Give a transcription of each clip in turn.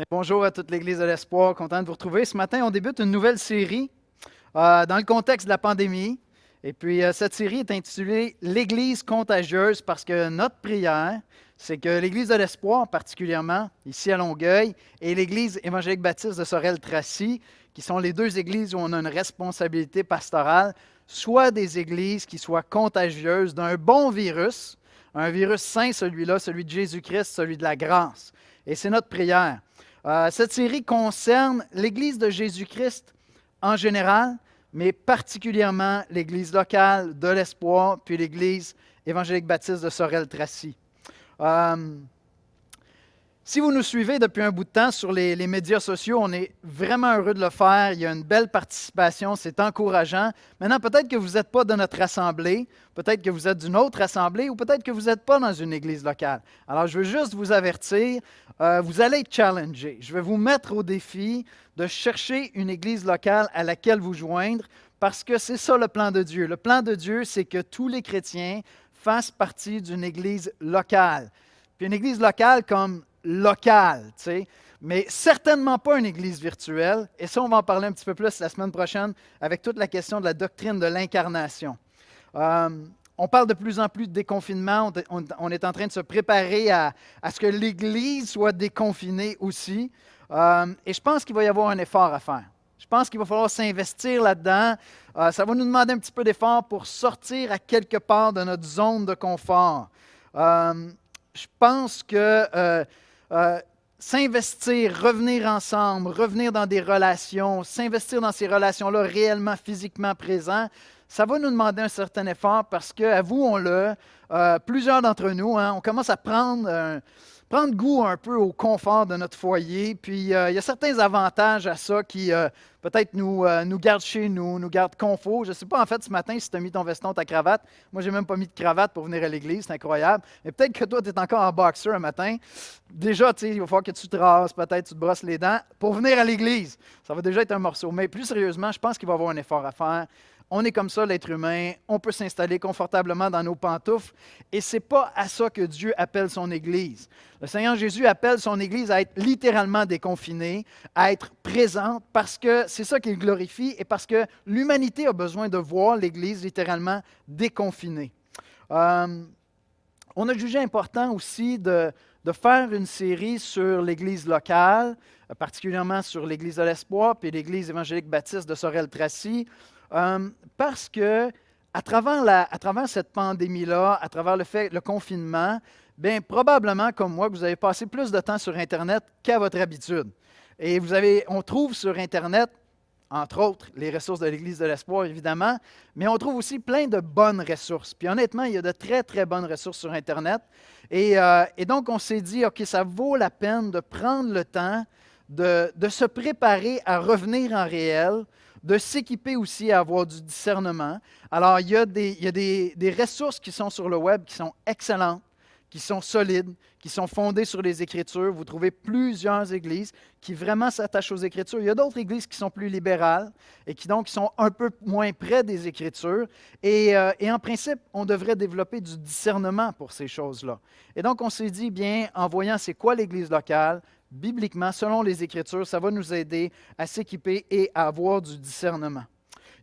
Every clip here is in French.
Bonjour à toute l'Église de l'Espoir, content de vous retrouver. Ce matin, on débute une nouvelle série dans le contexte de la pandémie. Et puis, cette série est intitulée L'Église contagieuse parce que notre prière, c'est que l'Église de l'Espoir, particulièrement ici à Longueuil, et l'Église évangélique baptiste de Sorel-Tracy, qui sont les deux églises où on a une responsabilité pastorale, soient des églises qui soient contagieuses d'un bon virus, un virus saint, celui-là, celui de Jésus-Christ, celui de la grâce. Et c'est notre prière. Cette série concerne l'Église de Jésus-Christ en général, mais particulièrement l'Église locale de l'Espoir, puis l'Église évangélique baptiste de Sorel-Tracy. Euh, Si vous nous suivez depuis un bout de temps sur les médias sociaux, on est vraiment heureux de le faire. Il y a une belle participation, c'est encourageant. Maintenant, peut-être que vous n'êtes pas de notre assemblée, peut-être que vous êtes d'une autre assemblée ou peut-être que vous n'êtes pas dans une église locale. Alors, je veux juste vous avertir, vous allez être challengé. Je vais vous mettre au défi de chercher une église locale à laquelle vous joindre parce que c'est ça le plan de Dieu. Le plan de Dieu, c'est que tous les chrétiens fassent partie d'une église locale. Puis une église locale comme locale, tu sais, mais certainement pas une église virtuelle. Et ça, on va en parler un petit peu plus la semaine prochaine avec toute la question de la doctrine de l'incarnation. Euh, on parle de plus en plus de déconfinement. On est en train de se préparer à ce que l'Église soit déconfinée aussi. Et je pense qu'il va y avoir un effort à faire. Je pense qu'il va falloir s'investir là-dedans. Ça va nous demander un petit peu d'effort pour sortir à quelque part de notre zone de confort. Je pense que s'investir, revenir ensemble, revenir dans des relations, s'investir dans ces relations-là réellement, physiquement présents, ça va nous demander un certain effort parce que, avouons-le, plusieurs d'entre nous, hein, on commence à prendre goût un peu au confort de notre foyer. Puis, il y a certains avantages à ça qui peut-être nous gardent chez nous, nous gardent confort. Je ne sais pas, en fait, ce matin, si tu as mis ton veston, ta cravate. Moi, je n'ai même pas mis de cravate pour venir à l'église. C'est incroyable. Mais peut-être que toi, tu es encore en boxer un matin. Déjà, tu sais, il va falloir que tu te rases, peut-être tu te brosses les dents pour venir à l'église. Ça va déjà être un morceau. Mais plus sérieusement, je pense qu'il va y avoir un effort à faire. On est comme ça, l'être humain. On peut s'installer confortablement dans nos pantoufles. Et ce n'est pas à ça que Dieu appelle son Église. Le Seigneur Jésus appelle son Église à être littéralement déconfinée, à être présente, parce que c'est ça qu'il glorifie et parce que l'humanité a besoin de voir l'Église littéralement déconfinée. Euh, on a jugé important aussi de faire une série sur l'Église locale, particulièrement sur l'Église de l'Espoir puis l'Église évangélique baptiste de Sorel-Tracy, parce que à travers cette pandémie-là, à travers le confinement, bien, probablement, comme moi, que vous avez passé plus de temps sur Internet qu'à votre habitude. Et on trouve sur Internet entre autres, les ressources de l'Église de l'Espoir, évidemment, mais on trouve aussi plein de bonnes ressources. Puis honnêtement, il y a de très, très bonnes ressources sur Internet. Et donc, on s'est dit, OK, ça vaut la peine de prendre le temps de se préparer à revenir en réel, de s'équiper aussi à avoir du discernement. Alors, il y a des ressources qui sont sur le web qui sont excellentes, qui sont solides, qui sont fondées sur les Écritures. Vous trouvez plusieurs églises qui vraiment s'attachent aux Écritures. Il y a d'autres églises qui sont plus libérales et qui donc sont un peu moins près des Écritures. Et en principe, on devrait développer du discernement pour ces choses-là. Et donc, on s'est dit, bien, en voyant c'est quoi l'Église locale, bibliquement, selon les Écritures, ça va nous aider à s'équiper et à avoir du discernement.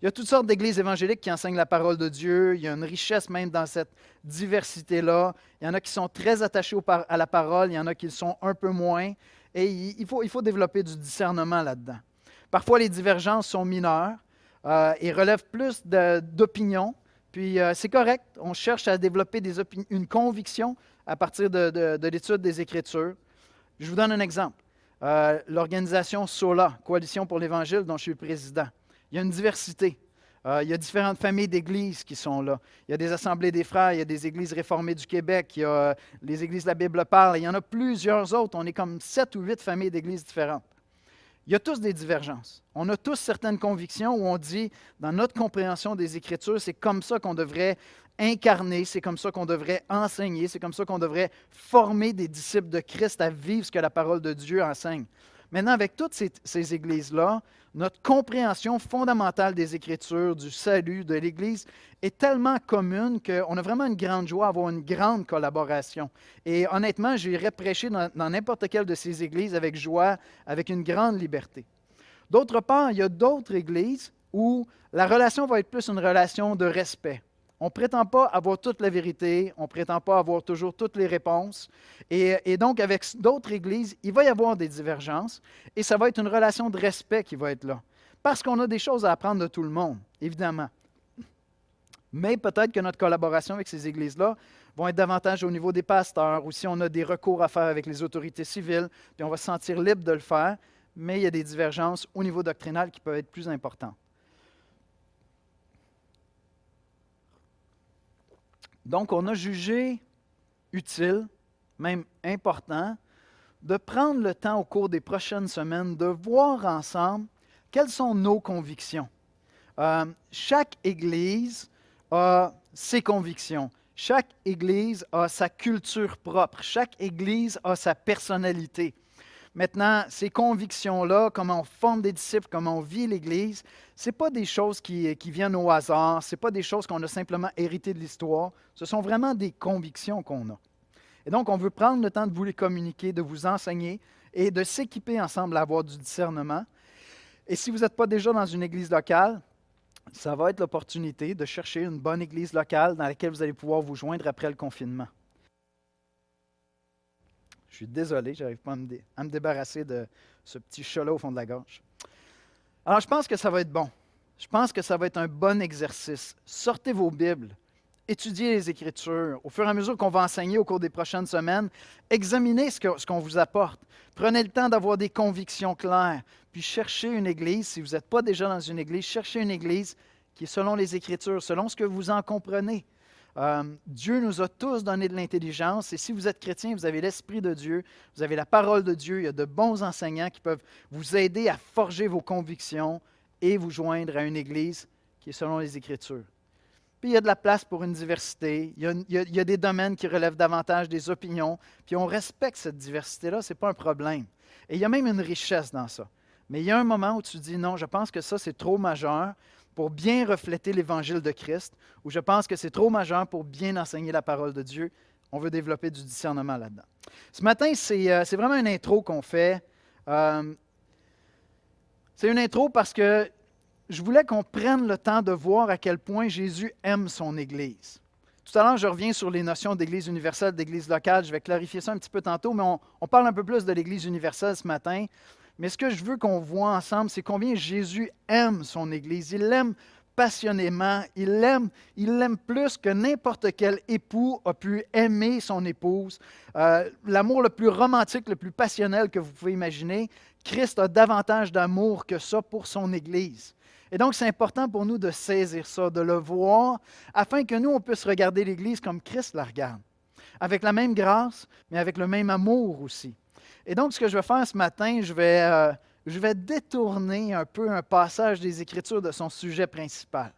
Il y a toutes sortes d'églises évangéliques qui enseignent la parole de Dieu. Il y a une richesse même dans cette diversité-là. Il y en a qui sont très attachés à la parole, il y en a qui le sont un peu moins. Et il faut développer du discernement là-dedans. Parfois, les divergences sont mineures et relèvent plus d'opinions. Puis c'est correct, on cherche à développer une conviction à partir de l'étude des Écritures. Je vous donne un exemple. L'organisation SOLA, Coalition pour l'Évangile, dont je suis président. Il y a une diversité. Il y a différentes familles d'églises qui sont là. Il y a des assemblées des frères, il y a des églises réformées du Québec, il y a les églises de la Bible parle, il y en a plusieurs autres. On est comme 7 ou 8 familles d'églises différentes. Il y a tous des divergences. On a tous certaines convictions où on dit, dans notre compréhension des Écritures, c'est comme ça qu'on devrait incarner, c'est comme ça qu'on devrait enseigner, c'est comme ça qu'on devrait former des disciples de Christ à vivre ce que la parole de Dieu enseigne. Maintenant, avec toutes ces églises-là, notre compréhension fondamentale des Écritures, du salut, de l'Église, est tellement commune qu'on a vraiment une grande joie à avoir une grande collaboration. Et honnêtement, j'irais prêcher dans n'importe quelle de ces églises avec joie, avec une grande liberté. D'autre part, il y a d'autres églises où la relation va être plus une relation de respect. On ne prétend pas avoir toute la vérité, on ne prétend pas avoir toujours toutes les réponses. Et donc, avec d'autres églises, il va y avoir des divergences et ça va être une relation de respect qui va être là. Parce qu'on a des choses à apprendre de tout le monde, évidemment. Mais peut-être que notre collaboration avec ces églises-là va être davantage au niveau des pasteurs, ou si on a des recours à faire avec les autorités civiles, puis on va se sentir libre de le faire, mais il y a des divergences au niveau doctrinal qui peuvent être plus importantes. Donc, on a jugé utile, même important, de prendre le temps au cours des prochaines semaines de voir ensemble quelles sont nos convictions. Chaque Église a ses convictions. Chaque Église a sa culture propre. Chaque Église a sa personnalité. Maintenant, ces convictions-là, comment on forme des disciples, comment on vit l'Église, ce n'est pas des choses qui viennent au hasard, ce n'est pas des choses qu'on a simplement héritées de l'histoire, ce sont vraiment des convictions qu'on a. Et donc, on veut prendre le temps de vous les communiquer, de vous enseigner et de s'équiper ensemble à avoir du discernement. Et si vous n'êtes pas déjà dans une église locale, ça va être l'opportunité de chercher une bonne église locale dans laquelle vous allez pouvoir vous joindre après le confinement. Je suis désolé, je n'arrive pas à me débarrasser de ce petit chat-là au fond de la gorge. Alors, je pense que ça va être bon. Je pense que ça va être un bon exercice. Sortez vos Bibles, étudiez les Écritures. Au fur et à mesure qu'on va enseigner au cours des prochaines semaines, examinez ce qu'on vous apporte. Prenez le temps d'avoir des convictions claires. Puis cherchez une église, si vous n'êtes pas déjà dans une église, cherchez une église qui est selon les Écritures, selon ce que vous en comprenez. Dieu nous a tous donné de l'intelligence et si vous êtes chrétien, vous avez l'Esprit de Dieu, vous avez la parole de Dieu, il y a de bons enseignants qui peuvent vous aider à forger vos convictions et vous joindre à une église qui est selon les Écritures. Puis il y a de la place pour une diversité, il y a des domaines qui relèvent davantage des opinions, puis on respecte cette diversité-là, ce n'est pas un problème. Et il y a même une richesse dans ça. Mais il y a un moment où tu dis non, je pense que ça c'est trop majeur pour bien refléter l'Évangile de Christ, ou je pense que c'est trop majeur pour bien enseigner la parole de Dieu. On veut développer du discernement là-dedans. Ce matin, c'est vraiment une intro qu'on fait. C'est une intro parce que je voulais qu'on prenne le temps de voir à quel point Jésus aime son Église. Tout à l'heure, je reviens sur les notions d'Église universelle, d'Église locale. Je vais clarifier ça un petit peu tantôt, mais on parle un peu plus de l'Église universelle ce matin. Mais ce que je veux qu'on voit ensemble, c'est combien Jésus aime son Église. Il l'aime passionnément. Il l'aime plus que n'importe quel époux a pu aimer son épouse. L'amour le plus romantique, le plus passionnel que vous pouvez imaginer, Christ a davantage d'amour que ça pour son Église. Et donc, c'est important pour nous de saisir ça, de le voir, afin que nous, on puisse regarder l'Église comme Christ la regarde, avec la même grâce, mais avec le même amour aussi. Et donc, ce que je vais faire ce matin, je vais détourner un peu un passage des Écritures de son sujet principal.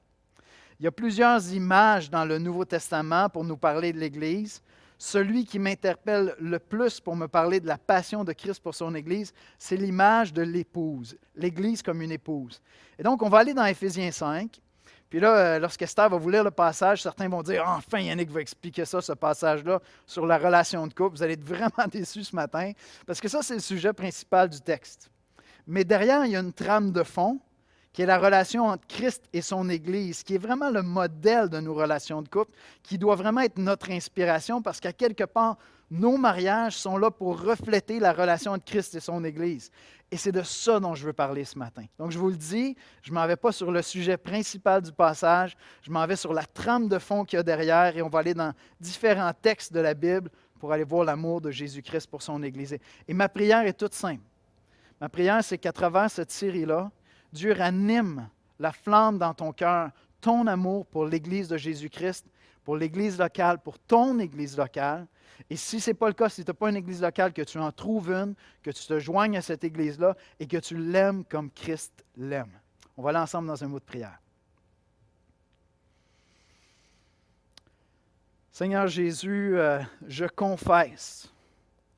Il y a plusieurs images dans le Nouveau Testament pour nous parler de l'Église. Celui qui m'interpelle le plus pour me parler de la passion de Christ pour son Église, c'est l'image de l'épouse, l'Église comme une épouse. Et donc, on va aller dans Éphésiens 5. Puis là, lorsqu'Esther va vous lire le passage, certains vont dire « Enfin, Yannick va expliquer ça, ce passage-là, sur la relation de couple. » Vous allez être vraiment déçus ce matin, parce que ça, c'est le sujet principal du texte. Mais derrière, il y a une trame de fond, qui est la relation entre Christ et son Église, qui est vraiment le modèle de nos relations de couple, qui doit vraiment être notre inspiration, parce qu'à quelque part, nos mariages sont là pour refléter la relation entre Christ et son Église. Et c'est de ça dont je veux parler ce matin. Donc, je vous le dis, je ne m'en vais pas sur le sujet principal du passage, je m'en vais sur la trame de fond qu'il y a derrière, et on va aller dans différents textes de la Bible pour aller voir l'amour de Jésus-Christ pour son Église. Et ma prière est toute simple. Ma prière, c'est qu'à travers cette série-là, Dieu ranime la flamme dans ton cœur, ton amour pour l'Église de Jésus-Christ, pour l'Église locale, pour ton Église locale. Et si ce n'est pas le cas, si tu n'as pas une Église locale, que tu en trouves une, que tu te joignes à cette Église-là et que tu l'aimes comme Christ l'aime. On va aller ensemble dans un mot de prière. Seigneur Jésus, je confesse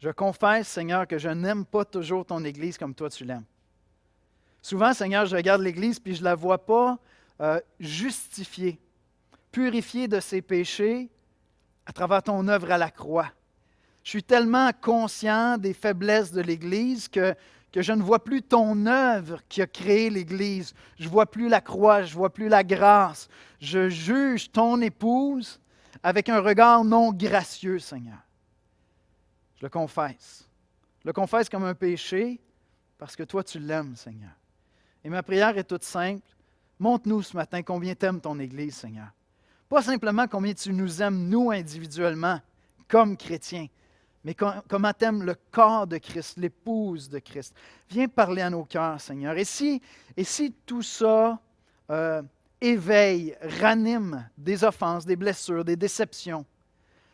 Je confesse, Seigneur, que je n'aime pas toujours ton Église comme toi tu l'aimes. Souvent, Seigneur, je regarde l'Église puis je ne la vois pas justifiée, purifiée de ses péchés à travers ton œuvre à la croix. Je suis tellement conscient des faiblesses de l'Église que je ne vois plus ton œuvre qui a créé l'Église. Je ne vois plus la croix, je ne vois plus la grâce. Je juge ton épouse avec un regard non gracieux, Seigneur. Je le confesse. Je le confesse comme un péché parce que toi, tu l'aimes, Seigneur. Et ma prière est toute simple. Montre-nous ce matin combien tu aimes ton Église, Seigneur. Pas simplement combien tu nous aimes, nous, individuellement, comme chrétiens, mais comment tu aimes le corps de Christ, l'épouse de Christ. Viens parler à nos cœurs, Seigneur. Et si tout ça éveille, ranime des offenses, des blessures, des déceptions,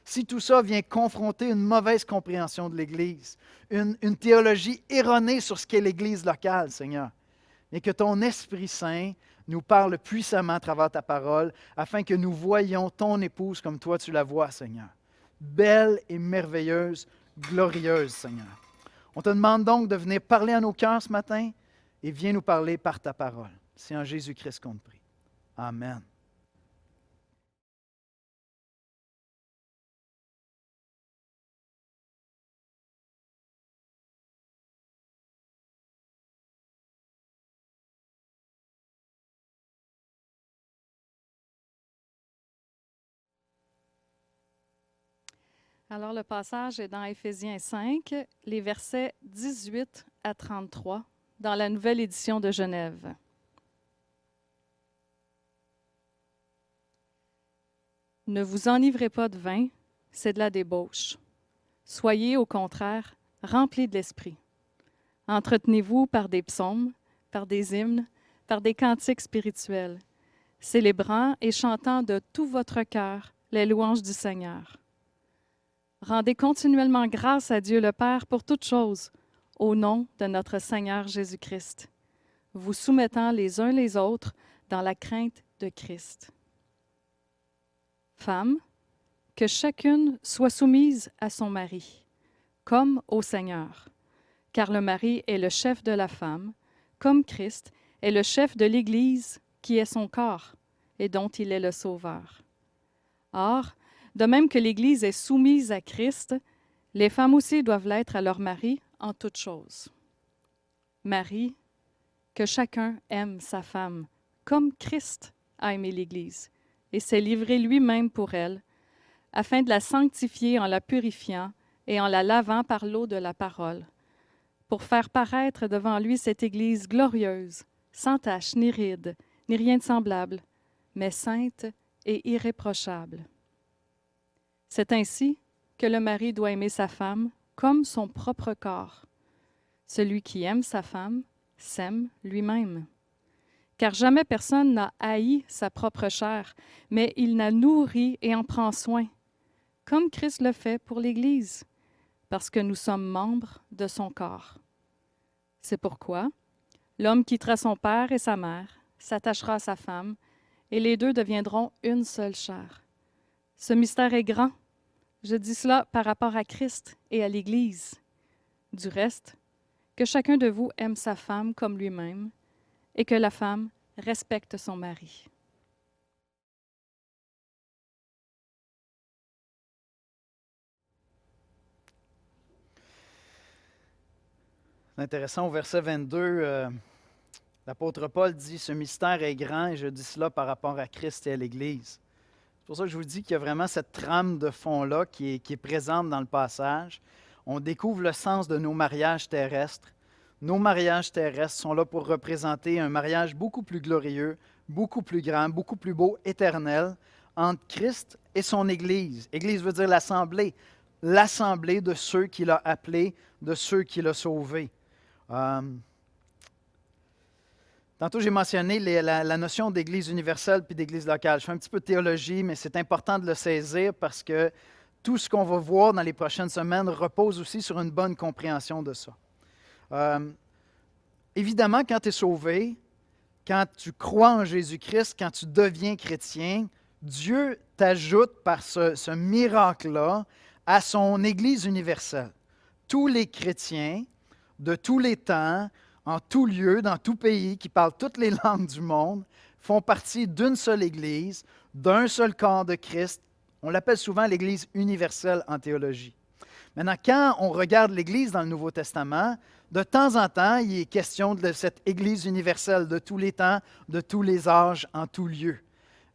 si tout ça vient confronter une mauvaise compréhension de l'Église, une théologie erronée sur ce qu'est l'Église locale, Seigneur, mais que ton Esprit Saint nous parle puissamment à travers ta parole, afin que nous voyions ton épouse comme toi tu la vois, Seigneur. Belle et merveilleuse, glorieuse, Seigneur. On te demande donc de venir parler à nos cœurs ce matin et viens nous parler par ta parole. C'est en Jésus-Christ qu'on te prie. Amen. Alors, le passage est dans Éphésiens 5, les versets 18 à 33, dans la nouvelle édition de Genève. Ne vous enivrez pas de vin, c'est de la débauche. Soyez, au contraire, remplis de l'esprit. Entretenez-vous par des psaumes, par des hymnes, par des cantiques spirituels, célébrant et chantant de tout votre cœur les louanges du Seigneur. Rendez continuellement grâce à Dieu le Père pour toutes choses, au nom de notre Seigneur Jésus-Christ, vous soumettant les uns les autres dans la crainte de Christ. Femmes, que chacune soit soumise à son mari, comme au Seigneur, car le mari est le chef de la femme, comme Christ est le chef de l'Église, qui est son corps, et dont il est le Sauveur. Or, de même que l'Église est soumise à Christ, les femmes aussi doivent l'être à leur mari en toutes choses. Marie, que chacun aime sa femme, comme Christ a aimé l'Église, et s'est livré lui-même pour elle, afin de la sanctifier en la purifiant et en la lavant par l'eau de la parole, pour faire paraître devant lui cette Église glorieuse, sans tache ni ride, ni rien de semblable, mais sainte et irréprochable. C'est ainsi que le mari doit aimer sa femme comme son propre corps. Celui qui aime sa femme s'aime lui-même. Car jamais personne n'a haï sa propre chair, mais il la nourrit et en prend soin, comme Christ le fait pour l'Église, parce que nous sommes membres de son corps. C'est pourquoi l'homme quittera son père et sa mère, s'attachera à sa femme, et les deux deviendront une seule chair. Ce mystère est grand. Je dis cela par rapport à Christ et à l'Église. Du reste, que chacun de vous aime sa femme comme lui-même et que la femme respecte son mari. C'est intéressant, au verset 22, l'apôtre Paul dit « Ce mystère est grand et je dis cela par rapport à Christ et à l'Église ». C'est pour ça que je vous dis qu'il y a vraiment cette trame de fond-là qui est présente dans le passage. On découvre le sens de nos mariages terrestres. Nos mariages terrestres sont là pour représenter un mariage beaucoup plus glorieux, beaucoup plus grand, beaucoup plus beau, éternel, entre Christ et son Église. Église veut dire l'assemblée de ceux qu'il a appelés, de ceux qu'il a sauvés. Tantôt, j'ai mentionné la notion d'Église universelle puis d'Église locale. Je fais un petit peu de théologie, mais c'est important de le saisir parce que tout ce qu'on va voir dans les prochaines semaines repose aussi sur une bonne compréhension de ça. Évidemment, quand tu es sauvé, quand tu crois en Jésus-Christ, quand tu deviens chrétien, Dieu t'ajoute par ce miracle-là à son Église universelle. tous les chrétiens de tous les temps, en tout lieu, dans tout pays, qui parlent toutes les langues du monde, font partie d'une seule Église, d'un seul corps de Christ. On l'appelle souvent l'Église universelle en théologie. Maintenant, quand on regarde l'Église dans le Nouveau Testament, de temps en temps, il est question de cette Église universelle de tous les temps, de tous les âges, en tout lieu.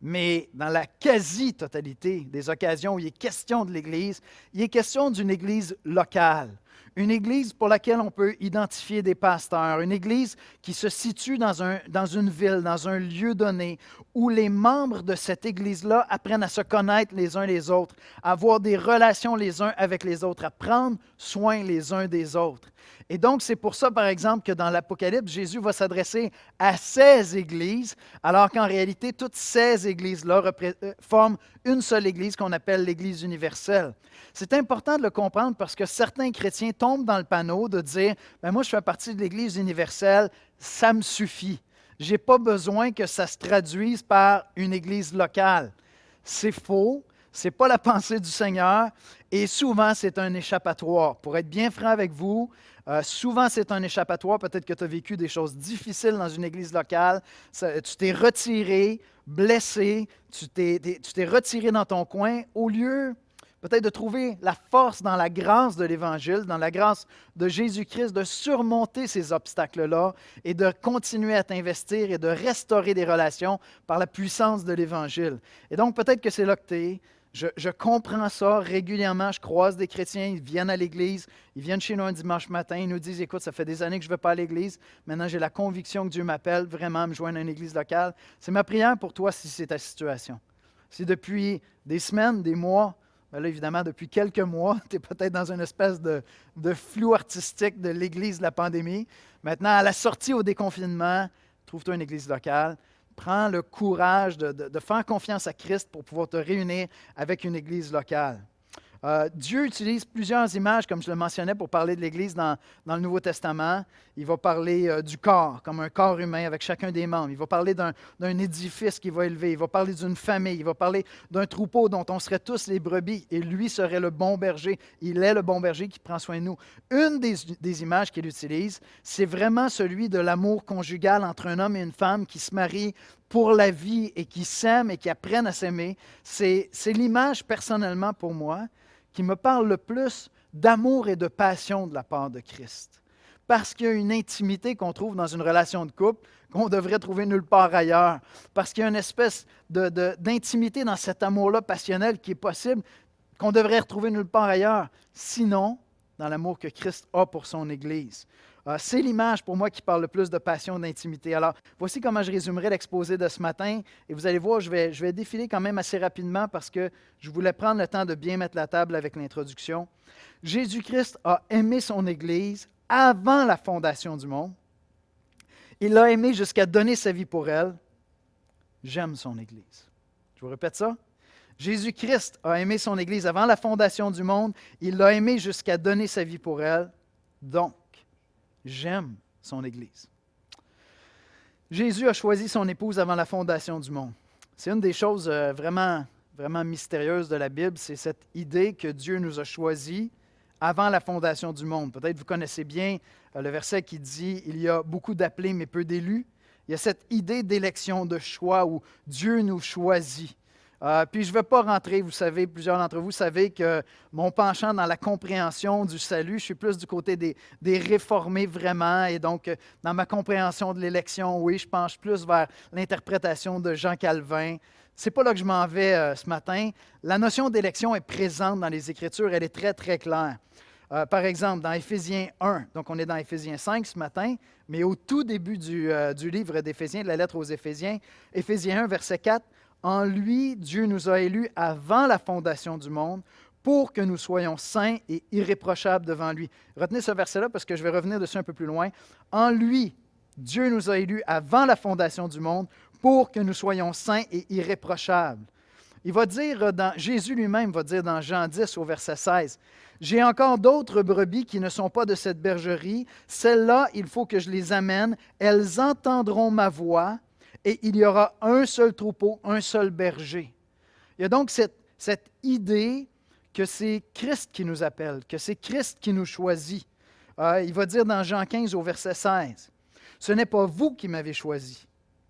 Mais dans la quasi-totalité des occasions où il est question de l'Église, il est question d'une Église locale. Une Église pour laquelle on peut identifier des pasteurs, une Église qui se situe dans une ville, dans un lieu donné, où les membres de cette Église-là apprennent à se connaître les uns les autres, à avoir des relations les uns avec les autres, à prendre soin les uns des autres. Et donc, c'est pour ça, par exemple, que dans l'Apocalypse, Jésus va s'adresser à 16 églises, alors qu'en réalité, toutes ces églises-là forment une seule église qu'on appelle l'Église universelle. C'est important de le comprendre parce que certains chrétiens tombent dans le panneau de dire « moi, je fais partie de l'Église universelle, ça me suffit. Je n'ai pas besoin que ça se traduise par une église locale. » C'est faux. Ce n'est pas la pensée du Seigneur et souvent, c'est un échappatoire. Pour être bien franc avec vous, souvent, c'est un échappatoire. Peut-être que tu as vécu des choses difficiles dans une église locale. Tu t'es retiré, blessé, tu t'es retiré dans ton coin au lieu peut-être de trouver la force dans la grâce de l'Évangile, dans la grâce de Jésus-Christ, de surmonter ces obstacles-là et de continuer à t'investir et de restaurer des relations par la puissance de l'Évangile. Et donc, peut-être que c'est là que tu es. Je comprends ça régulièrement. Je croise des chrétiens, ils viennent à l'Église, ils viennent chez nous un dimanche matin, ils nous disent « Écoute, ça fait des années que je ne vais pas à l'Église. Maintenant, j'ai la conviction que Dieu m'appelle vraiment à me joindre à une Église locale. » C'est ma prière pour toi si c'est ta situation. Si depuis des semaines, des mois, bien là, évidemment, depuis quelques mois, tu es peut-être dans une espèce de flou artistique de l'Église de la pandémie. Maintenant, à la sortie au déconfinement, trouve-toi une Église locale. Prends le courage de faire confiance à Christ pour pouvoir te réunir avec une Église locale. Dieu utilise plusieurs images, comme je le mentionnais, pour parler de l'Église dans le Nouveau Testament. Il va parler du corps, comme un corps humain avec chacun des membres. Il va parler d'un édifice qu'il va élever. Il va parler d'une famille. Il va parler d'un troupeau dont on serait tous les brebis. Et lui serait le bon berger. Il est le bon berger qui prend soin de nous. Une des images qu'il utilise, c'est vraiment celui de l'amour conjugal entre un homme et une femme qui se marient pour la vie et qui s'aiment et qui apprennent à s'aimer. C'est l'image, personnellement, pour moi, qui me parle le plus d'amour et de passion de la part de Christ. Parce qu'il y a une intimité qu'on trouve dans une relation de couple qu'on devrait trouver nulle part ailleurs. Parce qu'il y a une espèce d'intimité dans cet amour-là passionnel qui est possible, qu'on devrait retrouver nulle part ailleurs. Sinon, dans l'amour que Christ a pour son Église. C'est l'image pour moi qui parle le plus de passion, d'intimité. Alors, voici comment je résumerai l'exposé de ce matin. Et vous allez voir, je vais défiler quand même assez rapidement parce que je voulais prendre le temps de bien mettre la table avec l'introduction. Jésus-Christ a aimé son Église avant la fondation du monde. Il l'a aimée jusqu'à donner sa vie pour elle. J'aime son Église. Je vous répète ça. Jésus-Christ a aimé son Église avant la fondation du monde. Il l'a aimée jusqu'à donner sa vie pour elle. Donc, j'aime son Église. Jésus a choisi son épouse avant la fondation du monde. C'est une des choses vraiment mystérieuses de la Bible, c'est cette idée que Dieu nous a choisis avant la fondation du monde. Peut-être vous connaissez bien le verset qui dit « Il y a beaucoup d'appelés, mais peu d'élus ». Il y a cette idée d'élection, de choix où Dieu nous choisit. Puis je ne vais pas rentrer, vous savez, plusieurs d'entre vous savez que mon penchant dans la compréhension du salut, je suis plus du côté des réformés vraiment, et donc dans ma compréhension de l'élection, oui, je penche plus vers l'interprétation de Jean Calvin. Ce n'est pas là que je m'en vais ce matin. La notion d'élection est présente dans les Écritures, elle est très, très claire. Par exemple, dans Éphésiens 1, donc on est dans Éphésiens 5 ce matin, mais au tout début du livre d'Éphésiens, de la lettre aux Éphésiens, Éphésiens 1, verset 4, « En lui, Dieu nous a élus avant la fondation du monde pour que nous soyons saints et irréprochables devant lui. » Retenez ce verset-là parce que je vais revenir dessus un peu plus loin. « En lui, Dieu nous a élus avant la fondation du monde pour que nous soyons saints et irréprochables. » Il va dire, Jésus lui-même va dire dans Jean 10 au verset 16, « J'ai encore d'autres brebis qui ne sont pas de cette bergerie. Celles-là, il faut que je les amène. Elles entendront ma voix et il y aura un seul troupeau, un seul berger. » Il y a donc cette idée que c'est Christ qui nous appelle, que c'est Christ qui nous choisit. Il va dire dans Jean 15 au verset 16, « Ce n'est pas vous qui m'avez choisi. »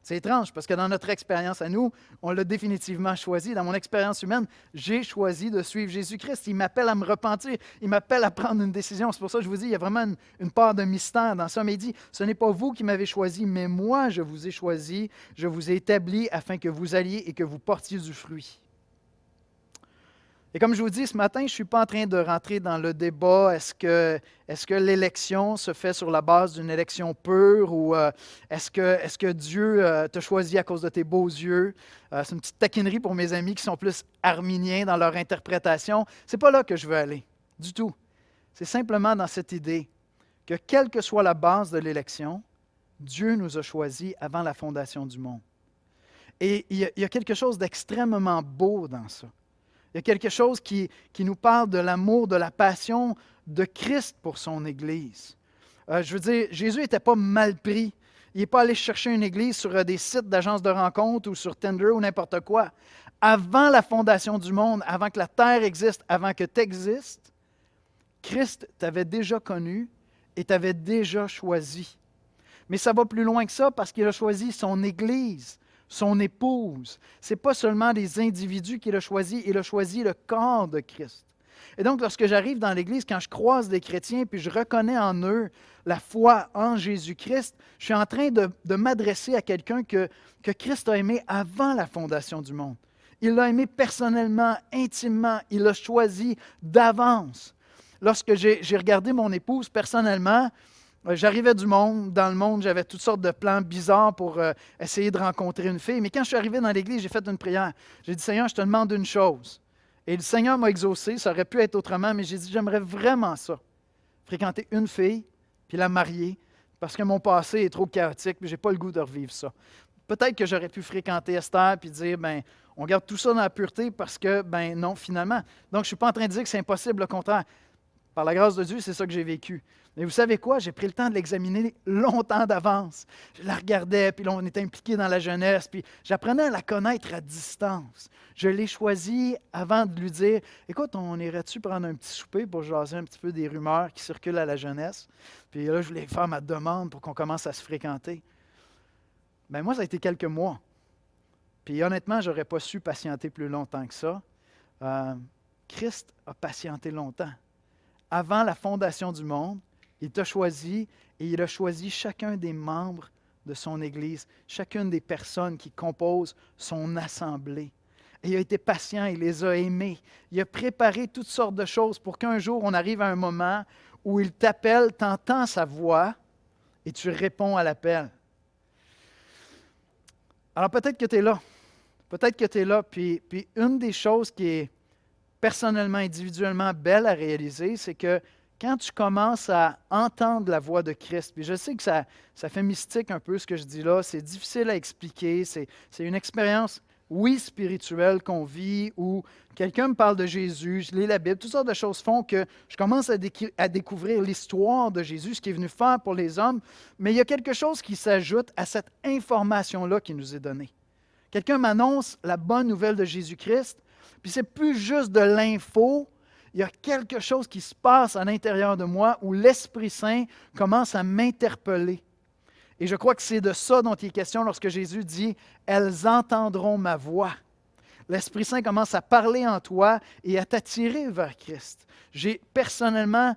C'est étrange parce que dans notre expérience à nous, on l'a définitivement choisi. Dans mon expérience humaine, j'ai choisi de suivre Jésus-Christ. Il m'appelle à me repentir. Il m'appelle à prendre une décision. C'est pour ça que je vous dis, il y a vraiment une part de mystère dans ça. Mais il dit, ce n'est pas vous qui m'avez choisi, mais moi je vous ai choisi. Je vous ai établi afin que vous alliez et que vous portiez du fruit. Et comme je vous dis ce matin, je ne suis pas en train de rentrer dans le débat, est-ce que l'élection se fait sur la base d'une élection pure ou est-ce que Dieu t'a choisi à cause de tes beaux yeux? C'est une petite taquinerie pour mes amis qui sont plus arminiens dans leur interprétation. Ce n'est pas là que je veux aller, du tout. C'est simplement dans cette idée que quelle que soit la base de l'élection, Dieu nous a choisis avant la fondation du monde. Et il y a quelque chose d'extrêmement beau dans ça. Il y a quelque chose qui nous parle de l'amour, de la passion de Christ pour son Église. Je veux dire, Jésus n'était pas mal pris. Il n'est pas allé chercher une église sur des sites d'agences de rencontres ou sur Tinder ou n'importe quoi. Avant la fondation du monde, avant que la terre existe, avant que tu existes, Christ t'avait déjà connu et t'avait déjà choisi. Mais ça va plus loin que ça parce qu'il a choisi son Église, son épouse. Ce n'est pas seulement des individus qu'il a choisis, il a choisi le corps de Christ. Et donc, lorsque j'arrive dans l'Église, quand je croise des chrétiens, puis je reconnais en eux la foi en Jésus-Christ, je suis en train de m'adresser à quelqu'un que Christ a aimé avant la fondation du monde. Il l'a aimé personnellement, intimement, il l'a choisi d'avance. Lorsque j'ai regardé mon épouse personnellement, j'arrivais du monde. Dans le monde, j'avais toutes sortes de plans bizarres pour essayer de rencontrer une fille. Mais quand je suis arrivé dans l'Église, j'ai fait une prière. J'ai dit, Seigneur, je te demande une chose. Et le Seigneur m'a exaucé. Ça aurait pu être autrement, mais j'ai dit, j'aimerais vraiment ça. Fréquenter une fille, puis la marier, parce que mon passé est trop chaotique, puis je n'ai pas le goût de revivre ça. Peut-être que j'aurais pu fréquenter Esther, puis dire, on garde tout ça dans la pureté, parce que, non, finalement. Donc, je ne suis pas en train de dire que c'est impossible, au contraire. Par la grâce de Dieu, c'est ça que j'ai vécu. Mais vous savez quoi? J'ai pris le temps de l'examiner longtemps d'avance. Je la regardais, puis là, on était impliqués dans la jeunesse, puis j'apprenais à la connaître à distance. Je l'ai choisie avant de lui dire, écoute, on irait-tu prendre un petit souper pour jaser un petit peu des rumeurs qui circulent à la jeunesse? Puis là, je voulais faire ma demande pour qu'on commence à se fréquenter. Moi, ça a été quelques mois. Puis honnêtement, je n'aurais pas su patienter plus longtemps que ça. Christ a patienté longtemps. Avant la fondation du monde, il t'a choisi et il a choisi chacun des membres de son Église, chacune des personnes qui composent son assemblée. Et il a été patient, il les a aimés. Il a préparé toutes sortes de choses pour qu'un jour, on arrive à un moment où il t'appelle, tu entends sa voix et tu réponds à l'appel. Alors peut-être que tu es là. Peut-être que tu es là. Puis une des choses qui est personnellement, individuellement belle à réaliser, c'est que quand tu commences à entendre la voix de Christ, puis je sais que ça fait mystique un peu ce que je dis là, c'est difficile à expliquer, c'est une expérience, oui, spirituelle qu'on vit, où quelqu'un me parle de Jésus, je lis la Bible, toutes sortes de choses font que je commence à découvrir l'histoire de Jésus, ce qu'il est venu faire pour les hommes, mais il y a quelque chose qui s'ajoute à cette information-là qui nous est donnée. Quelqu'un m'annonce la bonne nouvelle de Jésus-Christ, puis c'est plus juste de l'info, il y a quelque chose qui se passe à l'intérieur de moi où l'Esprit Saint commence à m'interpeller. Et je crois que c'est de ça dont il est question lorsque Jésus dit « Elles entendront ma voix ». L'Esprit Saint commence à parler en toi et à t'attirer vers Christ. J'ai personnellement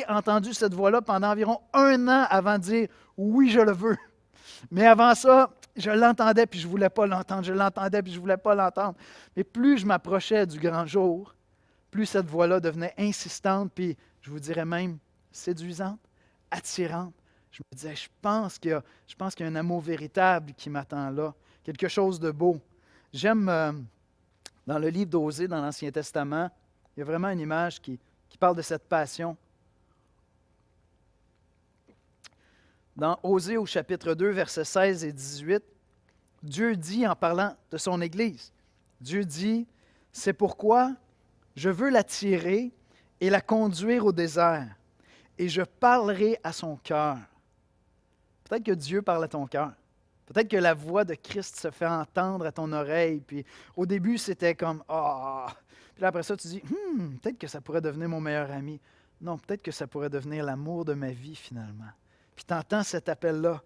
entendu cette voix-là pendant environ 1 an avant de dire « Oui, je le veux ». Mais avant ça, je l'entendais puis je ne voulais pas l'entendre. Je l'entendais puis je ne voulais pas l'entendre. Mais plus je m'approchais du grand jour, plus cette voix-là devenait insistante, puis je vous dirais même séduisante, attirante. Je me disais, je pense qu'il y a un amour véritable qui m'attend là, quelque chose de beau. J'aime, dans le livre d'Osée, dans l'Ancien Testament, il y a vraiment une image qui parle de cette passion. Dans Osée au chapitre 2, versets 16 et 18, Dieu dit en parlant de son Église, Dieu dit, « C'est pourquoi je veux l'attirer et la conduire au désert, et je parlerai à son cœur. » Peut-être que Dieu parle à ton cœur. Peut-être que la voix de Christ se fait entendre à ton oreille. Puis au début, c'était comme « Ah! » Puis là, après ça, tu dis, peut-être que ça pourrait devenir mon meilleur ami. Non, peut-être que ça pourrait devenir l'amour de ma vie, finalement. Puis tu entends cet appel-là.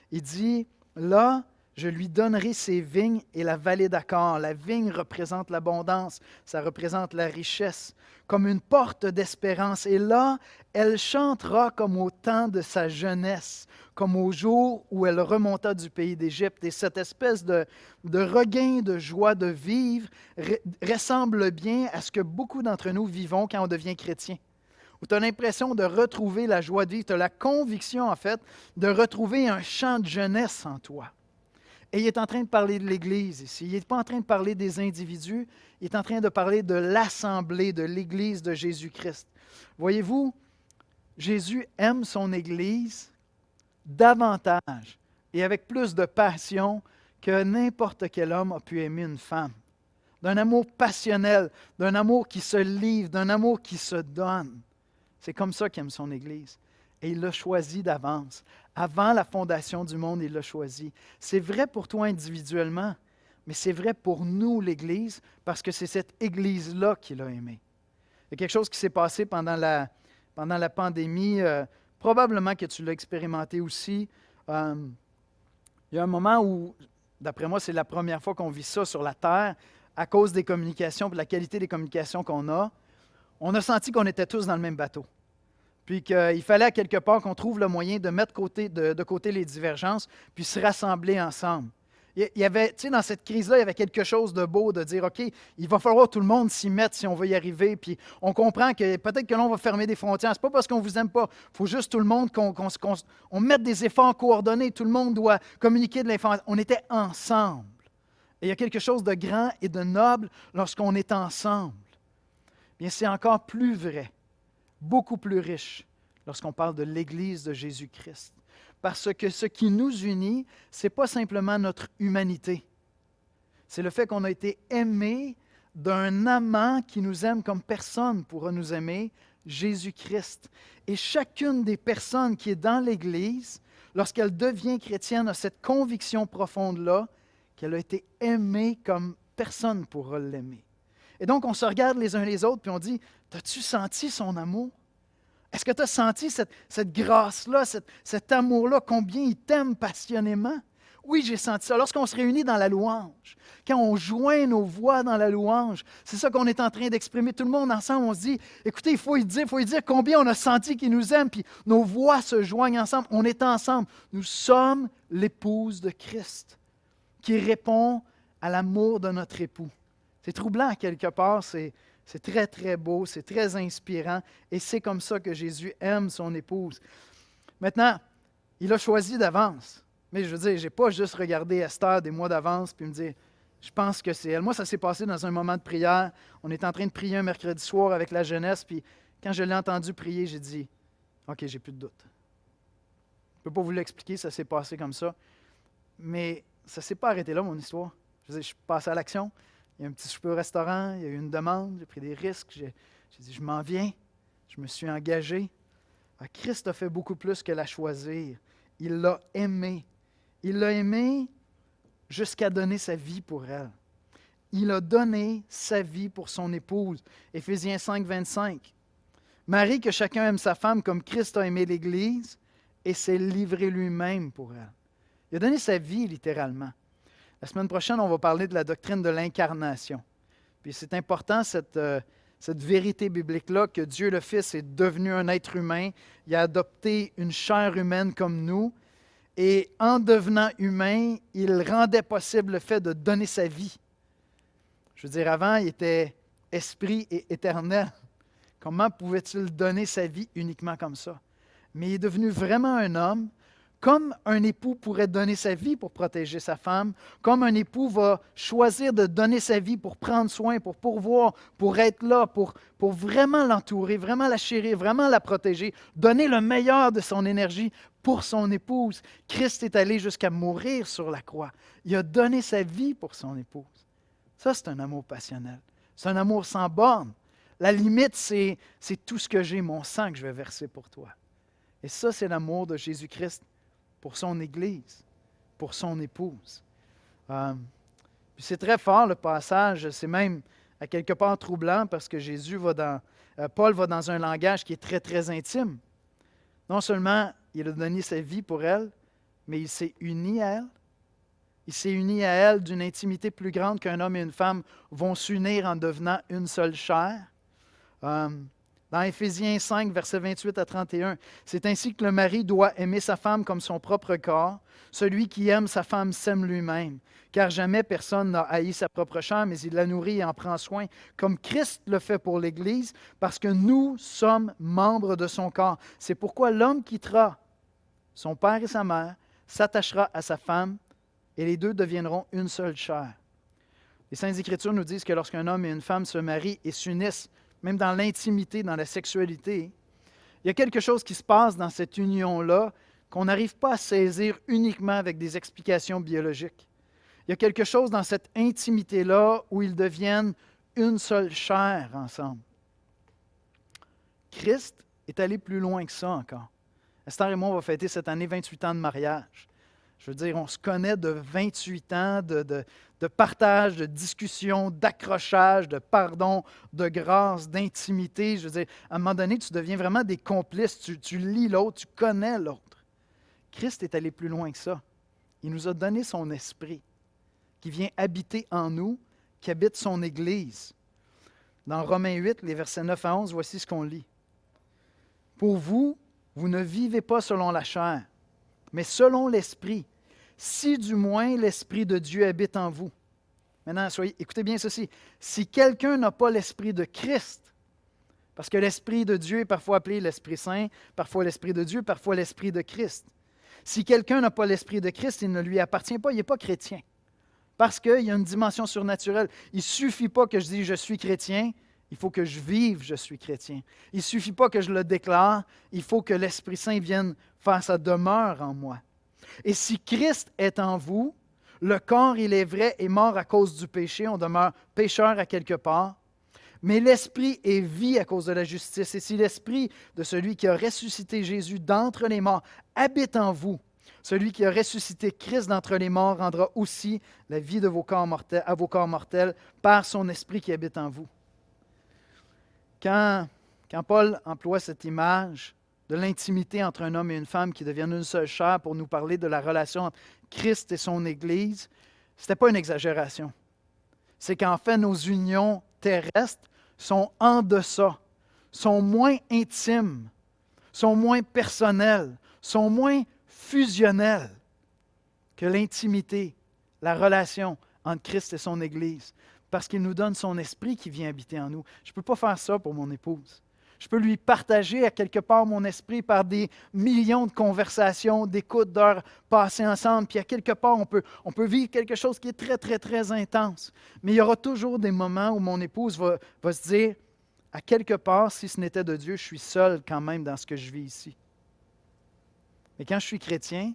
Il dit, là, je lui donnerai ses vignes et la vallée d'Achor. La vigne représente l'abondance, ça représente la richesse, comme une porte d'espérance. Et là, elle chantera comme au temps de sa jeunesse, comme au jour où elle remonta du pays d'Égypte. Et cette espèce de regain de joie de vivre ressemble bien à ce que beaucoup d'entre nous vivons quand on devient chrétien. Où tu as l'impression de retrouver la joie de vivre, tu as la conviction, en fait, de retrouver un chant de jeunesse en toi. Et il est en train de parler de l'Église ici. Il n'est pas en train de parler des individus, il est en train de parler de l'assemblée, de l'Église de Jésus-Christ. Voyez-vous, Jésus aime son Église davantage et avec plus de passion que n'importe quel homme a pu aimer une femme. D'un amour passionnel, d'un amour qui se livre, d'un amour qui se donne. C'est comme ça qu'il aime son Église. Et il l'a choisi d'avance. Avant la fondation du monde, il l'a choisi. C'est vrai pour toi individuellement, mais c'est vrai pour nous, l'Église, parce que c'est cette Église-là qu'il a aimé. Il y a quelque chose qui s'est passé pendant la pandémie, probablement que tu l'as expérimenté aussi. Il y a un moment où, d'après moi, c'est la première fois qu'on vit ça sur la Terre, à cause des communications et de la qualité des communications qu'on a. On a senti qu'on était tous dans le même bateau. Puis qu'il fallait à quelque part qu'on trouve le moyen de mettre de côté les divergences, puis se rassembler ensemble. Il y avait, tu sais, dans cette crise-là, il y avait quelque chose de beau de dire, OK, il va falloir tout le monde s'y mettre si on veut y arriver. Puis on comprend que peut-être que l'on va fermer des frontières. C'est pas parce qu'on ne vous aime pas. Il faut juste tout le monde qu'on mette des efforts coordonnés. Tout le monde doit communiquer de l'information. On était ensemble. Et il y a quelque chose de grand et de noble lorsqu'on est ensemble. Bien, c'est encore plus vrai, beaucoup plus riche lorsqu'on parle de l'Église de Jésus-Christ. Parce que ce qui nous unit, ce n'est pas simplement notre humanité. C'est le fait qu'on a été aimés d'un amant qui nous aime comme personne pourra nous aimer, Jésus-Christ. Et chacune des personnes qui est dans l'Église, lorsqu'elle devient chrétienne, a cette conviction profonde-là qu'elle a été aimée comme personne pourra l'aimer. Et donc, on se regarde les uns les autres, puis on dit, « As-tu senti son amour? Est-ce que tu as senti cette grâce-là, cet amour-là, combien il t'aime passionnément? » Oui, j'ai senti ça. Lorsqu'on se réunit dans la louange, quand on joint nos voix dans la louange, c'est ça qu'on est en train d'exprimer. Tout le monde ensemble, on se dit, écoutez, il faut lui dire combien on a senti qu'il nous aime, puis nos voix se joignent ensemble. On est ensemble. Nous sommes l'épouse de Christ qui répond à l'amour de notre époux. C'est troublant à quelque part, c'est très, très beau, c'est très inspirant, et c'est comme ça que Jésus aime son épouse. Maintenant, il a choisi d'avance. Mais je veux dire, je n'ai pas juste regardé Esther des mois d'avance puis me dire, je pense que c'est elle. Moi, ça s'est passé dans un moment de prière. On était en train de prier un mercredi soir avec la jeunesse, puis quand je l'ai entendu prier, j'ai dit, OK, j'ai plus de doute. Je ne peux pas vous l'expliquer, ça s'est passé comme ça. Mais ça ne s'est pas arrêté là, mon histoire. Je veux dire, je suis passé à l'action. Il y a un petit souper au restaurant, il y a eu une demande, j'ai pris des risques, j'ai dit, je m'en viens, je me suis engagé. Christ a fait beaucoup plus que la choisir. Il l'a aimée. Il l'a aimée jusqu'à donner sa vie pour elle. Il a donné sa vie pour son épouse. Éphésiens 5, 25. Marie, que chacun aime sa femme comme Christ a aimé l'Église et s'est livré lui-même pour elle. Il a donné sa vie littéralement. La semaine prochaine, on va parler de la doctrine de l'incarnation. Puis c'est important, cette vérité biblique-là, que Dieu le Fils est devenu un être humain. Il a adopté une chair humaine comme nous. Et en devenant humain, il rendait possible le fait de donner sa vie. Je veux dire, avant, il était esprit et éternel. Comment pouvait-il donner sa vie uniquement comme ça? Mais il est devenu vraiment un homme, comme un époux pourrait donner sa vie pour protéger sa femme, comme un époux va choisir de donner sa vie pour prendre soin, pour pourvoir, pour être là, pour vraiment l'entourer, vraiment la chérir, vraiment la protéger, donner le meilleur de son énergie pour son épouse. Christ est allé jusqu'à mourir sur la croix. Il a donné sa vie pour son épouse. Ça, c'est un amour passionnel. C'est un amour sans borne. La limite, c'est tout ce que j'ai, mon sang que je vais verser pour toi. Et ça, c'est l'amour de Jésus-Christ pour son Église, pour son épouse. Puis c'est très fort le passage, c'est même à quelque part troublant parce que Paul va dans un langage qui est très, très intime. Non seulement il a donné sa vie pour elle, mais il s'est uni à elle. Il s'est uni à elle d'une intimité plus grande qu'un homme et une femme vont s'unir en devenant une seule chair. Dans Éphésiens 5, versets 28 à 31, c'est ainsi que le mari doit aimer sa femme comme son propre corps. Celui qui aime sa femme s'aime lui-même, car jamais personne n'a haï sa propre chair, mais il la nourrit et en prend soin, comme Christ le fait pour l'Église, parce que nous sommes membres de son corps. C'est pourquoi l'homme quittera son père et sa mère, s'attachera à sa femme, et les deux deviendront une seule chair. Les Saintes Écritures nous disent que lorsqu'un homme et une femme se marient et s'unissent, même dans l'intimité, dans la sexualité, il y a quelque chose qui se passe dans cette union-là qu'on n'arrive pas à saisir uniquement avec des explications biologiques. Il y a quelque chose dans cette intimité-là où ils deviennent une seule chair ensemble. Christ est allé plus loin que ça encore. Esther et moi, on va fêter cette année 28 ans de mariage. Je veux dire, on se connaît de 28 ans de partage, de discussion, d'accrochage, de pardon, de grâce, d'intimité. Je veux dire, à un moment donné, tu deviens vraiment des complices. Tu lis l'autre, tu connais l'autre. Christ est allé plus loin que ça. Il nous a donné son esprit qui vient habiter en nous, qui habite son Église. Dans Romains 8, les versets 9 à 11, voici ce qu'on lit. Pour vous, vous ne vivez pas selon la chair, mais selon l'Esprit, si du moins l'Esprit de Dieu habite en vous. Maintenant, écoutez bien ceci. Si quelqu'un n'a pas l'Esprit de Christ, parce que l'Esprit de Dieu est parfois appelé l'Esprit Saint, parfois l'Esprit de Dieu, parfois l'Esprit de Christ. Si quelqu'un n'a pas l'Esprit de Christ, il ne lui appartient pas, il n'est pas chrétien. Parce qu'il y a une dimension surnaturelle. Il ne suffit pas que je dise « je suis chrétien », il faut que je vive « je suis chrétien ». Il ne suffit pas que je le déclare, il faut que l'Esprit Saint vienne faire sa demeure en moi. Et si Christ est en vous, le corps, il est vrai, est mort à cause du péché, on demeure pécheur à quelque part, mais l'Esprit est vie à cause de la justice. Et si l'Esprit de celui qui a ressuscité Jésus d'entre les morts habite en vous, celui qui a ressuscité Christ d'entre les morts rendra aussi la vie de vos corps mortels, à vos corps mortels par son Esprit qui habite en vous. Quand Paul emploie cette image de l'intimité entre un homme et une femme qui deviennent une seule chair pour nous parler de la relation entre Christ et son Église, ce n'était pas une exagération. C'est qu'en fait, nos unions terrestres sont en deçà, sont moins intimes, sont moins personnelles, sont moins fusionnelles que l'intimité, la relation entre Christ et son Église, parce qu'il nous donne son esprit qui vient habiter en nous. Je ne peux pas faire ça pour mon épouse. Je peux lui partager à quelque part mon esprit par des millions de conversations, d'écoutes, d'heures passées ensemble, puis à quelque part, on peut vivre quelque chose qui est très, très, très intense. Mais il y aura toujours des moments où mon épouse va se dire, à quelque part, si ce n'était de Dieu, je suis seul quand même dans ce que je vis ici. Mais quand je suis chrétien,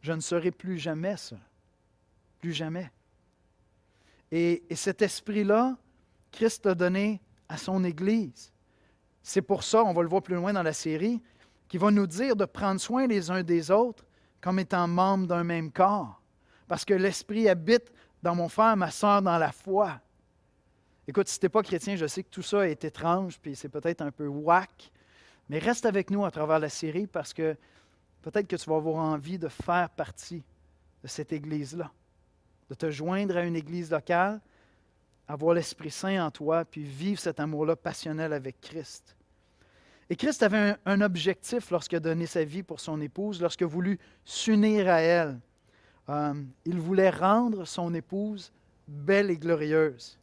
je ne serai plus jamais seul. Plus jamais. Et cet esprit-là, Christ l'a donné à son Église. C'est pour ça, on va le voir plus loin dans la série, qu'il va nous dire de prendre soin les uns des autres comme étant membres d'un même corps. Parce que l'Esprit habite dans mon frère, ma sœur, dans la foi. Écoute, si tu n'es pas chrétien, je sais que tout ça est étrange, puis c'est peut-être un peu whack, mais reste avec nous à travers la série parce que peut-être que tu vas avoir envie de faire partie de cette Église-là, de te joindre à une Église locale, avoir l'Esprit Saint en toi, puis vivre cet amour-là passionnel avec Christ. Et Christ avait un objectif lorsqu'il a donné sa vie pour son épouse, lorsqu'il a voulu s'unir à elle. Il voulait rendre son épouse belle et glorieuse.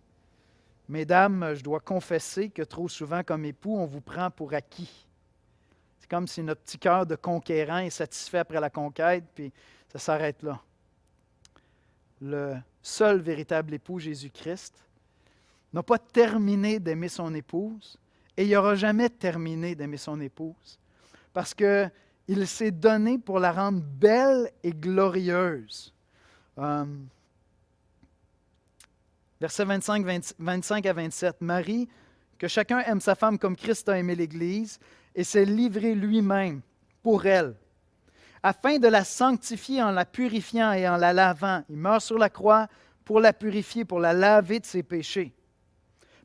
Mesdames, je dois confesser que trop souvent, comme époux, on vous prend pour acquis. C'est comme si notre petit cœur de conquérant est satisfait après la conquête, puis ça s'arrête là. Le seul véritable époux, Jésus-Christ, n'a pas terminé d'aimer son épouse et il n'aura jamais terminé d'aimer son épouse parce qu'il s'est donné pour la rendre belle et glorieuse. Versets 25 à 27. Marie, que chacun aime sa femme comme Christ a aimé l'Église et s'est livré lui-même pour elle, afin de la sanctifier en la purifiant et en la lavant. Il meurt sur la croix pour la purifier, pour la laver de ses péchés.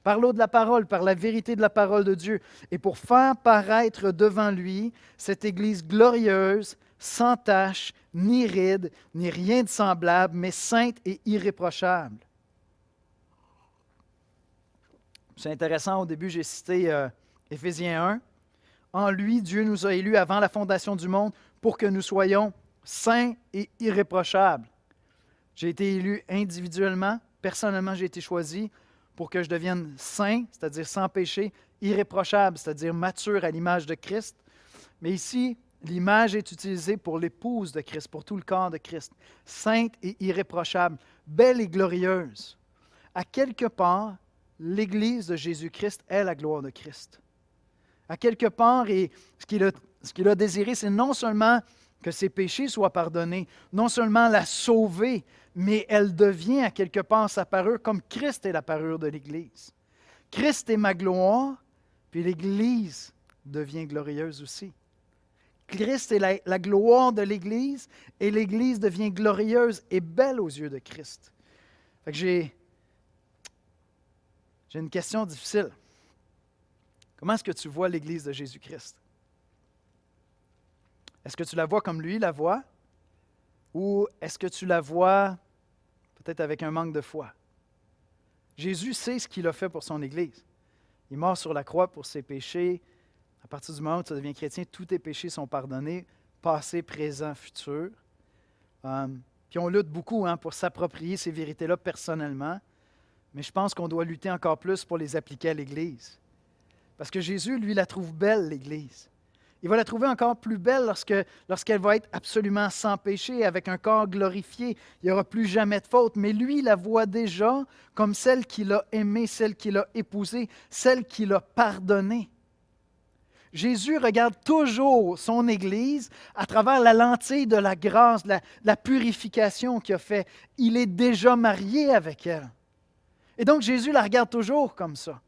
par l'eau de la parole, par la vérité de la parole de Dieu, et pour faire paraître devant lui cette Église glorieuse, sans tache, ni ride, ni rien de semblable, mais sainte et irréprochable. C'est intéressant, au début, j'ai cité Éphésiens 1. En lui, Dieu nous a élus avant la fondation du monde pour que nous soyons saints et irréprochables. J'ai été élu individuellement, personnellement, j'ai été choisi pour que je devienne saint, c'est-à-dire sans péché, irréprochable, c'est-à-dire mature à l'image de Christ. Mais ici, l'image est utilisée pour l'épouse de Christ, pour tout le corps de Christ. Sainte et irréprochable, belle et glorieuse. À quelque part, l'Église de Jésus-Christ est la gloire de Christ. À quelque part, et ce qu'il a désiré, c'est non seulement que ses péchés soient pardonnés, non seulement la sauver, mais elle devient à quelque part sa parure comme Christ est la parure de l'Église. Christ est ma gloire, puis l'Église devient glorieuse aussi. Christ est la gloire de l'Église et l'Église devient glorieuse et belle aux yeux de Christ. Fait que j'ai une question difficile. Comment est-ce que tu vois l'Église de Jésus-Christ? Est-ce que tu la vois comme lui la voit? Ou est-ce que tu la vois peut-être avec un manque de foi? Jésus sait ce qu'il a fait pour son Église. Il est mort sur la croix pour ses péchés. À partir du moment où tu deviens chrétien, tous tes péchés sont pardonnés, passé, présent, futur. Puis on lutte beaucoup pour s'approprier ces vérités-là personnellement, mais je pense qu'on doit lutter encore plus pour les appliquer à l'Église. Parce que Jésus, lui, la trouve belle, l'Église. Il va la trouver encore plus belle lorsqu'elle va être absolument sans péché, avec un corps glorifié. Il n'y aura plus jamais de faute. Mais lui, la voit déjà comme celle qu'il a aimée, celle qu'il a épousée, celle qu'il a pardonnée. Jésus regarde toujours son Église à travers la lentille de la grâce, de la purification qu'il a fait. Il est déjà marié avec elle. Et donc Jésus la regarde toujours comme ça.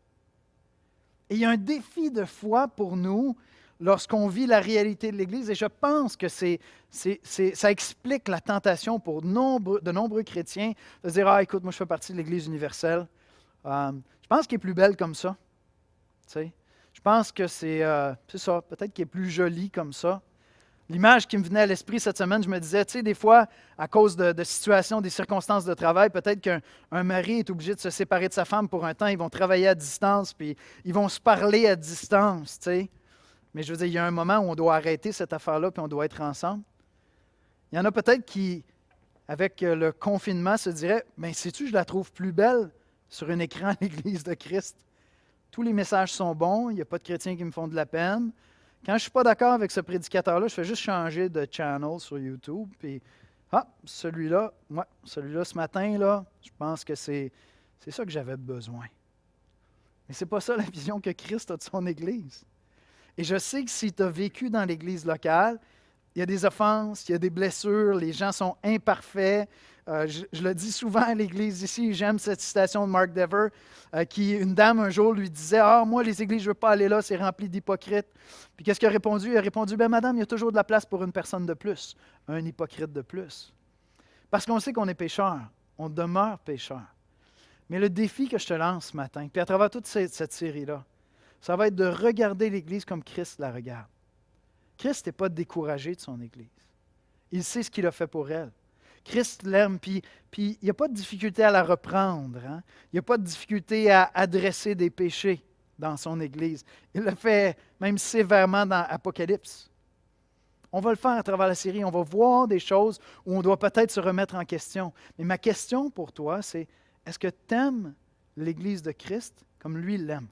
Et il y a un défi de foi pour nous lorsqu'on vit la réalité de l'Église, et je pense que ça explique la tentation pour de nombreux chrétiens de dire « Ah, écoute, moi je fais partie de l'Église universelle. Je pense qu'elle est plus belle comme ça. » Tu sais? Je pense que c'est ça, peut-être qu'elle est plus jolie comme ça. L'image qui me venait à l'esprit cette semaine, je me disais, tu sais, des fois, à cause de situations, des circonstances de travail, peut-être qu'un mari est obligé de se séparer de sa femme pour un temps, ils vont travailler à distance, puis ils vont se parler à distance, tu sais. Mais je veux dire, il y a un moment où on doit arrêter cette affaire-là, puis on doit être ensemble. Il y en a peut-être qui, avec le confinement, se diraient, « Mais sais-tu, je la trouve plus belle sur un écran à l'Église de Christ. Tous les messages sont bons, il n'y a pas de chrétiens qui me font de la peine. Quand je ne suis pas d'accord avec ce prédicateur-là, je fais juste changer de channel sur YouTube, puis celui-là, ce matin, là, je pense que c'est ça que j'avais besoin. » Mais ce n'est pas ça la vision que Christ a de son Église. Et je sais que si tu as vécu dans l'Église locale, il y a des offenses, il y a des blessures, les gens sont imparfaits. Je le dis souvent à l'Église ici, j'aime cette citation de Mark Dever, une dame un jour lui disait « Ah, moi, les églises, je ne veux pas aller là, c'est rempli d'hypocrites. » Puis qu'est-ce qu'il a répondu? Il a répondu « Ben, madame, il y a toujours de la place pour une personne de plus, un hypocrite de plus. » Parce qu'on sait qu'on est pécheur, on demeure pécheur. Mais le défi que je te lance ce matin, puis à travers toute cette série-là, ça va être de regarder l'Église comme Christ la regarde. Christ n'est pas découragé de son Église. Il sait ce qu'il a fait pour elle. Christ l'aime, puis il n'y a pas de difficulté à la reprendre. Hein? Il n'y a pas de difficulté à adresser des péchés dans son Église. Il le fait même sévèrement dans Apocalypse. On va le faire à travers la série. On va voir des choses où on doit peut-être se remettre en question. Mais ma question pour toi, c'est, est-ce que tu aimes l'Église de Christ comme lui l'aime?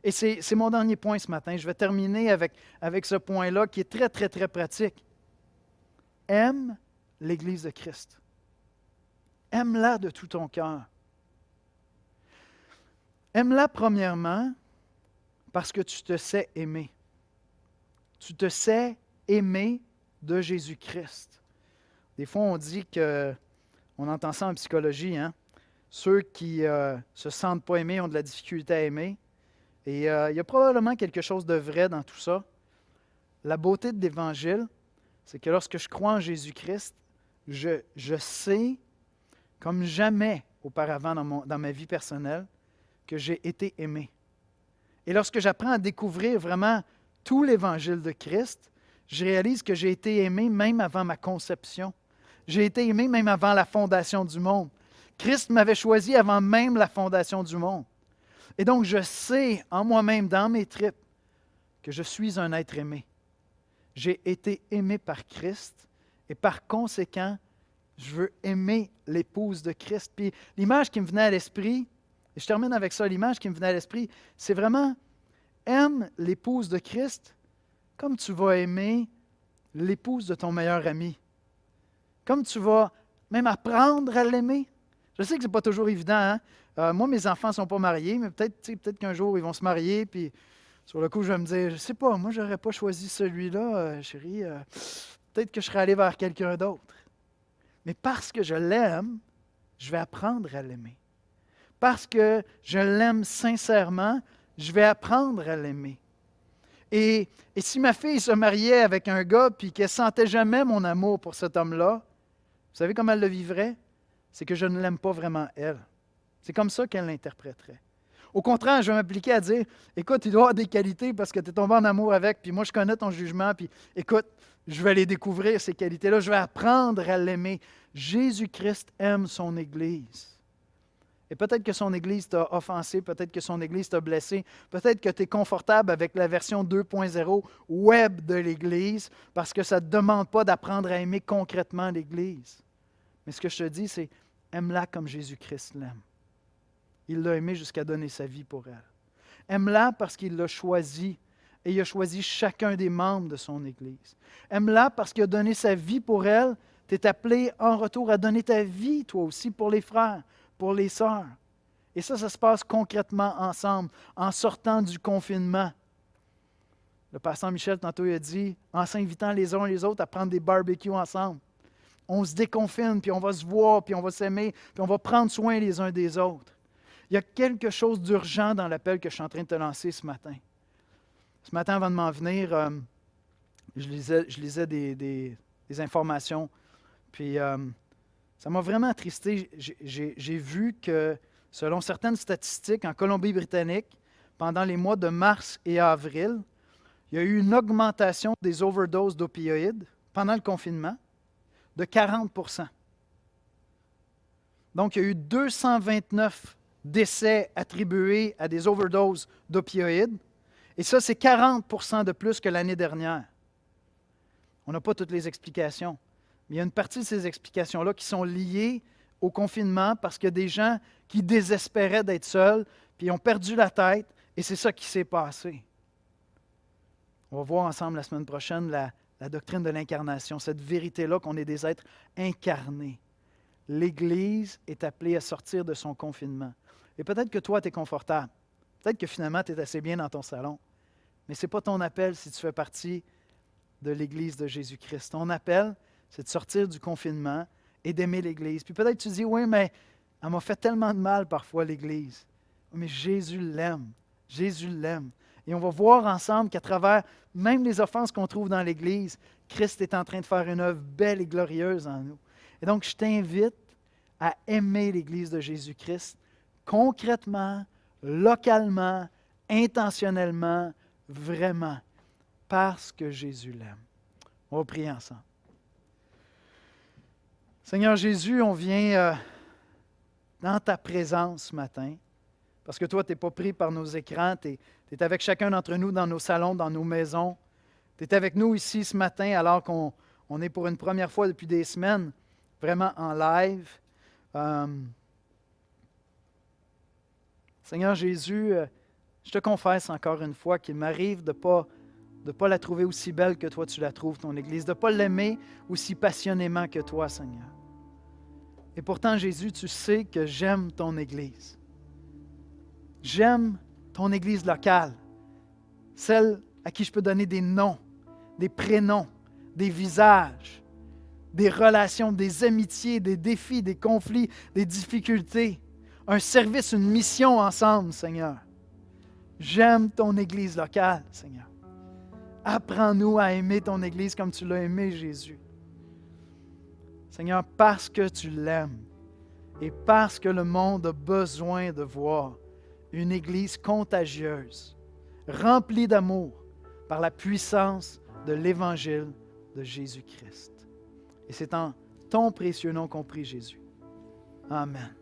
Et c'est mon dernier point ce matin. Je vais terminer avec ce point-là qui est très, très, très pratique. Aime l'Église de Christ. Aime-la de tout ton cœur. Aime-la premièrement parce que tu te sais aimer. Tu te sais aimer de Jésus-Christ. Des fois, on dit on entend ça en psychologie, hein? Ceux qui se sentent pas aimés ont de la difficulté à aimer. Et il y a probablement quelque chose de vrai dans tout ça. La beauté de l'Évangile, c'est que lorsque je crois en Jésus-Christ, je sais, comme jamais auparavant dans ma vie personnelle, que j'ai été aimé. Et lorsque j'apprends à découvrir vraiment tout l'Évangile de Christ, je réalise que j'ai été aimé même avant ma conception. J'ai été aimé même avant la fondation du monde. Christ m'avait choisi avant même la fondation du monde. Et donc, je sais en moi-même, dans mes tripes, que je suis un être aimé. J'ai été aimé par Christ et par conséquent, je veux aimer l'épouse de Christ. Puis l'image qui me venait à l'esprit, et je termine avec ça, l'image qui me venait à l'esprit, c'est vraiment aime l'épouse de Christ comme tu vas aimer l'épouse de ton meilleur ami. Comme tu vas même apprendre à l'aimer. Je sais que ce n'est pas toujours évident. Hein? Moi, mes enfants ne sont pas mariés, mais peut-être qu'un jour, ils vont se marier, puis sur le coup, je vais me dire, je ne sais pas, moi, je n'aurais pas choisi celui-là, chérie. Peut-être que je serais allé vers quelqu'un d'autre. Mais parce que je l'aime, je vais apprendre à l'aimer. Parce que je l'aime sincèrement, je vais apprendre à l'aimer. Et si ma fille se mariait avec un gars puis qu'elle ne sentait jamais mon amour pour cet homme-là, vous savez comment elle le vivrait? C'est que je ne l'aime pas vraiment elle. C'est comme ça qu'elle l'interpréterait. Au contraire, je vais m'appliquer à dire, écoute, il doit avoir des qualités parce que tu es tombé en amour avec, puis moi je connais ton jugement, puis écoute, je vais les découvrir, ces qualités-là, je vais apprendre à l'aimer. Jésus-Christ aime son Église. Et peut-être que son Église t'a offensé, peut-être que son Église t'a blessé, peut-être que tu es confortable avec la version 2.0 web de l'Église parce que ça ne te demande pas d'apprendre à aimer concrètement l'Église. Mais ce que je te dis, c'est aime-la comme Jésus-Christ l'aime. Il l'a aimée jusqu'à donner sa vie pour elle. Aime-la parce qu'il l'a choisie et il a choisi chacun des membres de son Église. Aime-la parce qu'il a donné sa vie pour elle. Tu es appelé en retour à donner ta vie, toi aussi, pour les frères, pour les sœurs. Et ça se passe concrètement ensemble, en sortant du confinement. Le pasteur Michel, tantôt, il a dit, en s'invitant les uns et les autres à prendre des barbecues ensemble. On se déconfine, puis on va se voir, puis on va s'aimer, puis on va prendre soin les uns des autres. Il y a quelque chose d'urgent dans l'appel que je suis en train de te lancer ce matin. Ce matin, avant de m'en venir, je lisais des informations, puis ça m'a vraiment attristé. J'ai vu que, selon certaines statistiques, en Colombie-Britannique, pendant les mois de mars et avril, il y a eu une augmentation des overdoses d'opioïdes pendant le confinement de 40 %. Donc, il y a eu 229 décès attribués à des overdoses d'opioïdes. Et ça, c'est 40 % de plus que l'année dernière. On n'a pas toutes les explications. Mais il y a une partie de ces explications-là qui sont liées au confinement parce qu'il y a des gens qui désespéraient d'être seuls, puis ils ont perdu la tête, et c'est ça qui s'est passé. On va voir ensemble la semaine prochaine la doctrine de l'incarnation, cette vérité-là qu'on est des êtres incarnés. L'Église est appelée à sortir de son confinement. Et peut-être que toi, tu es confortable. Peut-être que finalement, tu es assez bien dans ton salon. Mais ce n'est pas ton appel si tu fais partie de l'Église de Jésus-Christ. Ton appel, c'est de sortir du confinement et d'aimer l'Église. Puis peut-être tu dis, oui, mais elle m'a fait tellement de mal parfois, l'Église. Mais Jésus l'aime. Jésus l'aime. Et on va voir ensemble qu'à travers même les offenses qu'on trouve dans l'Église, Christ est en train de faire une œuvre belle et glorieuse en nous. Et donc, je t'invite à aimer l'Église de Jésus-Christ concrètement, localement, intentionnellement, vraiment, parce que Jésus l'aime. On va prier ensemble. Seigneur Jésus, on vient dans ta présence ce matin, parce que toi, tu n'es pas pris par nos écrans, tu es avec chacun d'entre nous dans nos salons, dans nos maisons. Tu es avec nous ici ce matin alors qu'on est pour une première fois depuis des semaines, vraiment en live. Seigneur Jésus, je te confesse encore une fois qu'il m'arrive de ne pas la trouver aussi belle que toi tu la trouves, ton Église, de ne pas l'aimer aussi passionnément que toi, Seigneur. Et pourtant, Jésus, tu sais que j'aime ton Église. J'aime ton Église locale, celle à qui je peux donner des noms, des prénoms, des visages, des relations, des amitiés, des défis, des conflits, des difficultés, un service, une mission ensemble, Seigneur. J'aime ton Église locale, Seigneur. Apprends-nous à aimer ton Église comme tu l'as aimé, Jésus. Seigneur, parce que tu l'aimes et parce que le monde a besoin de voir une Église contagieuse, remplie d'amour par la puissance de l'Évangile de Jésus-Christ. Et c'est en ton précieux nom qu'on prie, Jésus. Amen.